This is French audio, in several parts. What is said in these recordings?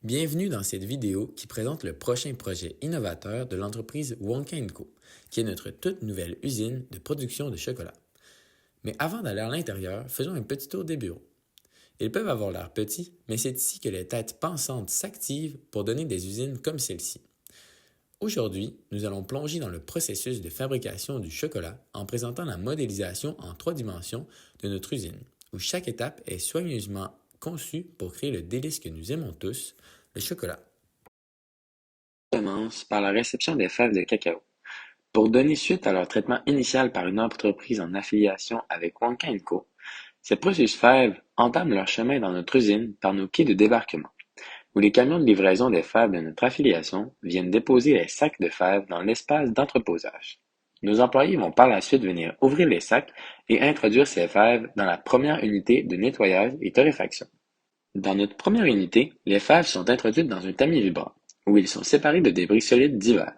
Bienvenue dans cette vidéo qui présente le prochain projet innovateur de l'entreprise Wonka & Co, qui est notre toute nouvelle usine de production de chocolat. Mais avant d'aller à l'intérieur, faisons un petit tour des bureaux. Ils peuvent avoir l'air petits, mais c'est ici que les têtes pensantes s'activent pour donner des usines comme celle-ci. Aujourd'hui, nous allons plonger dans le processus de fabrication du chocolat en présentant la modélisation en 3 dimensions de notre usine, où chaque étape est soigneusement conçue pour créer le délice que nous aimons tous, le chocolat. On commence par la réception des fèves de cacao. Pour donner suite à leur traitement initial par une entreprise en affiliation avec Wonka & Co, ces processus fèves entament leur chemin dans notre usine par nos quais de débarquement, où les camions de livraison des fèves de notre affiliation viennent déposer les sacs de fèves dans l'espace d'entreposage. Nos employés vont par la suite venir ouvrir les sacs et introduire ces fèves dans la première unité de nettoyage et torréfaction. Dans notre première unité, les fèves sont introduites dans un tamis vibrant, où ils sont séparés de débris solides divers.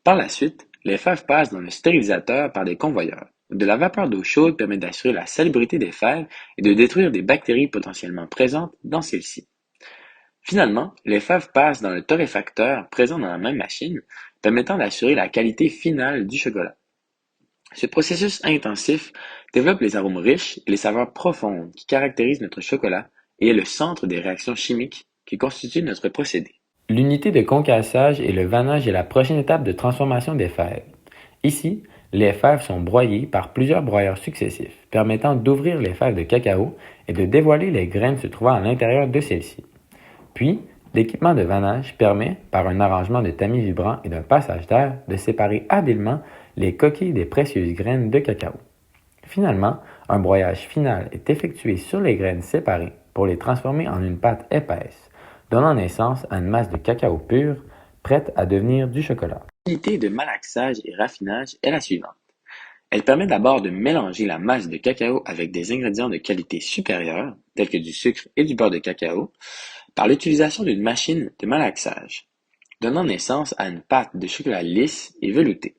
Par la suite, les fèves passent dans le stérilisateur par des convoyeurs, où de la vapeur d'eau chaude permet d'assurer la salubrité des fèves et de détruire des bactéries potentiellement présentes dans celles-ci. Finalement, les fèves passent dans le torréfacteur présent dans la même machine, permettant d'assurer la qualité finale du chocolat. Ce processus intensif développe les arômes riches et les saveurs profondes qui caractérisent notre chocolat et est le centre des réactions chimiques qui constituent notre procédé. L'unité de concassage et le vannage est la prochaine étape de transformation des fèves. Ici, les fèves sont broyées par plusieurs broyeurs successifs, permettant d'ouvrir les fèves de cacao et de dévoiler les graines se trouvant à l'intérieur de celles-ci. Puis, l'équipement de vannage permet, par un arrangement de tamis vibrant et d'un passage d'air, de séparer habilement les coquilles des précieuses graines de cacao. Finalement, un broyage final est effectué sur les graines séparées pour les transformer en une pâte épaisse, donnant naissance à une masse de cacao pur, prête à devenir du chocolat. L'unité de malaxage et raffinage est la suivante. Elle permet d'abord de mélanger la masse de cacao avec des ingrédients de qualité supérieure, tels que du sucre et du beurre de cacao, par l'utilisation d'une machine de malaxage, donnant naissance à une pâte de chocolat lisse et veloutée.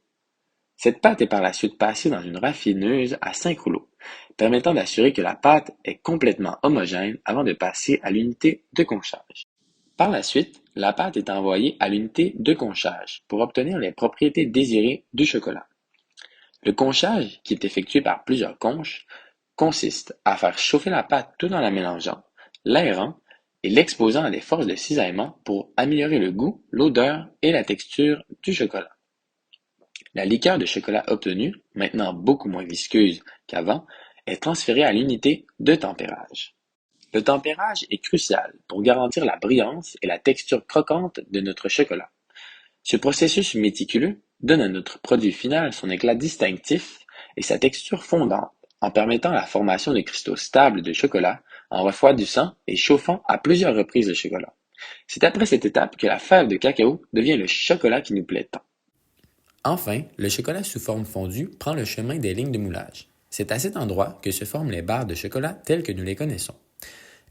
Cette pâte est par la suite passée dans une raffineuse à 5 rouleaux, permettant d'assurer que la pâte est complètement homogène avant de passer à l'unité de conchage. Par la suite, la pâte est envoyée à l'unité de conchage pour obtenir les propriétés désirées du chocolat. Le conchage, qui est effectué par plusieurs conches, consiste à faire chauffer la pâte tout en la mélangeant, l'aérant et l'exposant à des forces de cisaillement pour améliorer le goût, l'odeur et la texture du chocolat. La liqueur de chocolat obtenue, maintenant beaucoup moins visqueuse qu'avant, est transférée à l'unité de tempérage. Le tempérage est crucial pour garantir la brillance et la texture croquante de notre chocolat. Ce processus méticuleux donne à notre produit final son éclat distinctif et sa texture fondante, en permettant la formation de cristaux stables de chocolat en refroidissant et chauffant à plusieurs reprises le chocolat. C'est après cette étape que la fève de cacao devient le chocolat qui nous plaît tant. Enfin, le chocolat sous forme fondue prend le chemin des lignes de moulage. C'est à cet endroit que se forment les barres de chocolat telles que nous les connaissons.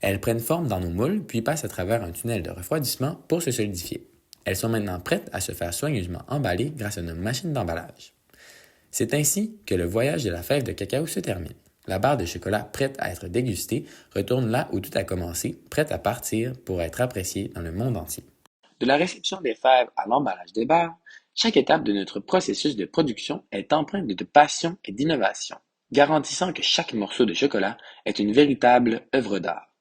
Elles prennent forme dans nos moules puis passent à travers un tunnel de refroidissement pour se solidifier. Elles sont maintenant prêtes à se faire soigneusement emballer grâce à nos machines d'emballage. C'est ainsi que le voyage de la fève de cacao se termine. La barre de chocolat prête à être dégustée retourne là où tout a commencé, prête à partir pour être appréciée dans le monde entier. De la réception des fèves à l'emballage des barres, chaque étape de notre processus de production est empreinte de passion et d'innovation, garantissant que chaque morceau de chocolat est une véritable œuvre d'art.